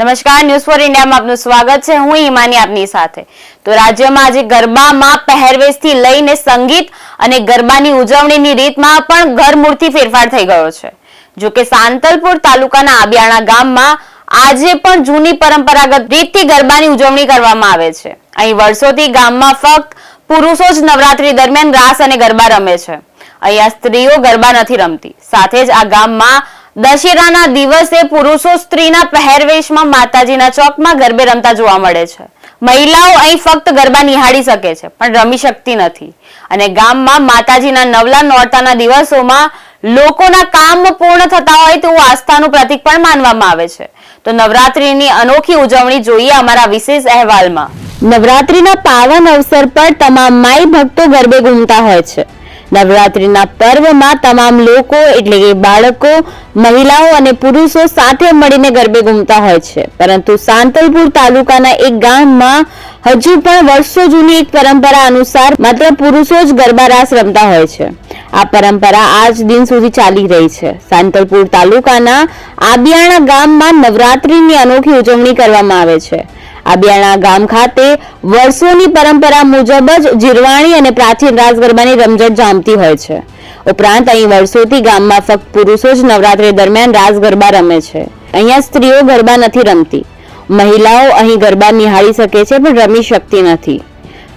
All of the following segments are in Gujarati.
નમસ્કાર, ન્યૂઝ ફોર ઇન્ડિયામાં આપનું સ્વાગત છે। હું હિમાની આપની સાથે। તો રાજ્યમાં આજે ગરબામાં પહેરવેશથી લઈને સંગીત અને ગરબાની ઉજવણીની રીતમાં પણ ઘરમૂળથી ફેરફાર થઈ ગયો છે। જો કે સાંતલપુર તાલુકાના આબિયાણા ગામમાં આજે પણ જૂની પરંપરાગત રીતથી ગરબાની ઉજવણી કરવામાં આવે છે। અહીં વર્ષોથી ગામમાં ફક્ત પુરુષો જ નવરાત્રી દરમિયાન રાસ અને ગરબા રમે છે। અહીંયા સ્ત્રીઓ ગરબા નથી રમતી। સાથે જ આ ગામમાં દશેરાના દિવસે પુરુષો સ્ત્રીના પહેરવેશમાં માતાજીના ચોકમાં ગરબે રમતા જોવા મળે છે। મહિલાઓ અહીં ફક્ત ગરબા નિહાળી શકે છે પણ રમી શકતી નથી। અને ગામમાં માતાજીના નવલા નોરતાના દિવસોમાં લોકોના કામ પૂર્ણ થતા હોય તેવું આસ્થાનું પ્રતીક પણ માનવામાં આવે છે। તો નવરાત્રીની અનોખી ઉજવણી જોઈએ અમારા વિશેષ અહેવાલમાં। નવરાત્રીના પાવન અવસર પર તમામ માઈ ભક્તો ગરબે ઘૂમતા હોય છે। નવરાત્રીના પર્વમાં તમામ લોકો એટલે કે બાળકો, મહિલાઓ અને પુરુષો સાથે મળીને ગરબે ઘૂમતા હોય છે। પરંતુ સાંતલપુર તાલુકાના એક ગામમાં હજુ પણ વર્ષો જૂની એક પરંપરા અનુસાર માત્ર પુરુષો જ ગરબા રાસ રમતા હોય છે। આ પરંપરા આજ દિન સુધી ચાલી રહી છે। સાંતલપુર તાલુકાના આબિયાણા ગામમાં નવરાત્રીની અનોખી ઉજવણી કરવામાં આવે છે। આબિયાણા ગામ ખાતે વર્ષોની પરંપરા મુજબ જ જીરવાણી અને પ્રાચીન રાસ ગરબાની રમઝટ જામતી હોય છે। ઉપરાંત અહીં વર્ષોથી ગામમાં ફક્ત પુરુષો જ નવરાત્રી દરમિયાન રાસ ગરબા રમે છે। અહીંયા સ્ત્રીઓ ગરબા નથી રમતી। મહિલાઓ અહીં ગરબા નિહાળી શકે છે પણ રમી શકતી નથી।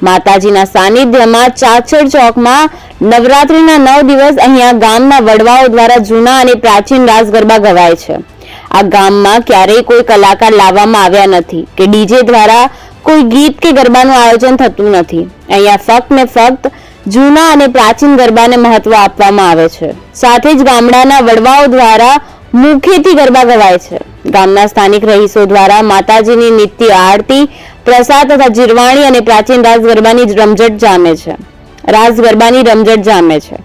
માતાજીના સાનિધ્યમાં ચાચર ચોકમાં નવરાત્રીના 9 દિવસ અહીંયા ગામના વડવાઓ દ્વારા જૂના અને પ્રાચીન રાસ ગરબા ગવાય છે। આ ગામમાં ક્યારેય કોઈ કલાકાર લાવવામાં આવ્યા નથી કે ડીજે દ્વારા કોઈ ગીત કે ગરબાનું આયોજન થતું નથી। અહીંયા ફક્ત ને ફક્ત જૂના અને પ્રાચીન ગરબાને મહત્વ આપવામાં આવે છે। સાથે જ ગામડાના વડવાઓ દ્વારા મુખેથી ગરબા ગવાય છે। ગામના સ્થાનિક રહીશો દ્વારા માતાજીની નિત્ય આરતી, પ્રસાદ તથા જીરવાણી અને પ્રાચીન રાસ ગરબાની રમઝટ જામે છે। રાસ ગરબાની રમઝટ જામે છે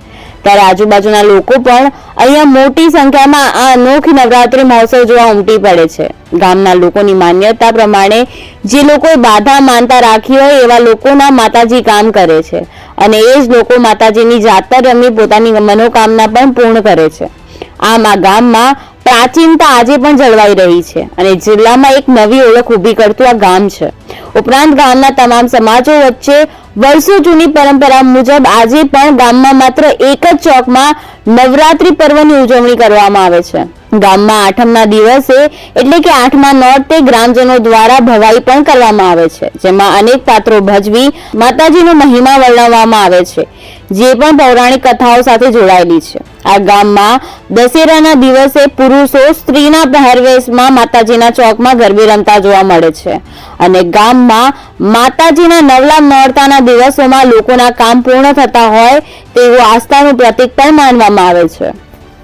ત્યારે આજુબાજુના લોકો પણ અહીંયા મોટી સંખ્યામાં આ અનોખી નવરાત્રી મહોત્સવ જોવા ઉમટી પડે છે। ગામના લોકોની માન્યતા પ્રમાણે જે લોકોએ બાધા માનતા રાખી હોય એવા લોકોના માતાજી કામ કરે છે અને એ જ લોકો માતાજીની જાતર રમી પોતાની મનોકામના પણ પૂર્ણ કરે છે। આમ આ ગામમાં પ્રાચીનતા આજે પણ જળવાઈ રહી છે અને જિલ્લામાં એક નવી ઓળખ ઊભી કરતું આ ગામ છે। ઉપરાંત ગામના તમામ સમાજો વચ્ચે વર્ષો જૂની પરંપરા મુજબ આજે પણ ગામમાં માત્ર એક જ ચોકમાં નવરાત્રી પર્વની ઉજવણી કરવામાં આવે છે। ગામમાં આઠમના દિવસે એટલે કે 8મા નોરતે ગ્રામજનો દ્વારા ભવાઈ પણ કરવામાં આવે છે, જેમાં અનેક પાત્રો ભજવી માતાજીનો મહિમા વર્ણવવામાં આવે છે, જે પણ પૌરાણિક કથાઓ સાથે જોડાયેલી છે। આ ગામમાં દશેરાના દિવસે પુરુષો સ્ત્રીના પહેરવેશમાં માતાજીના ચોકમાં ગરબે રમતા જોવા મળે છે અને ગામમાં માતાજીના નવલા નોરતાના દિવસોમાં લોકોના કામ પૂર્ણ થતા હોય તેવું આસ્થાનું પ્રતીક પણ માનવામાં આવે છે।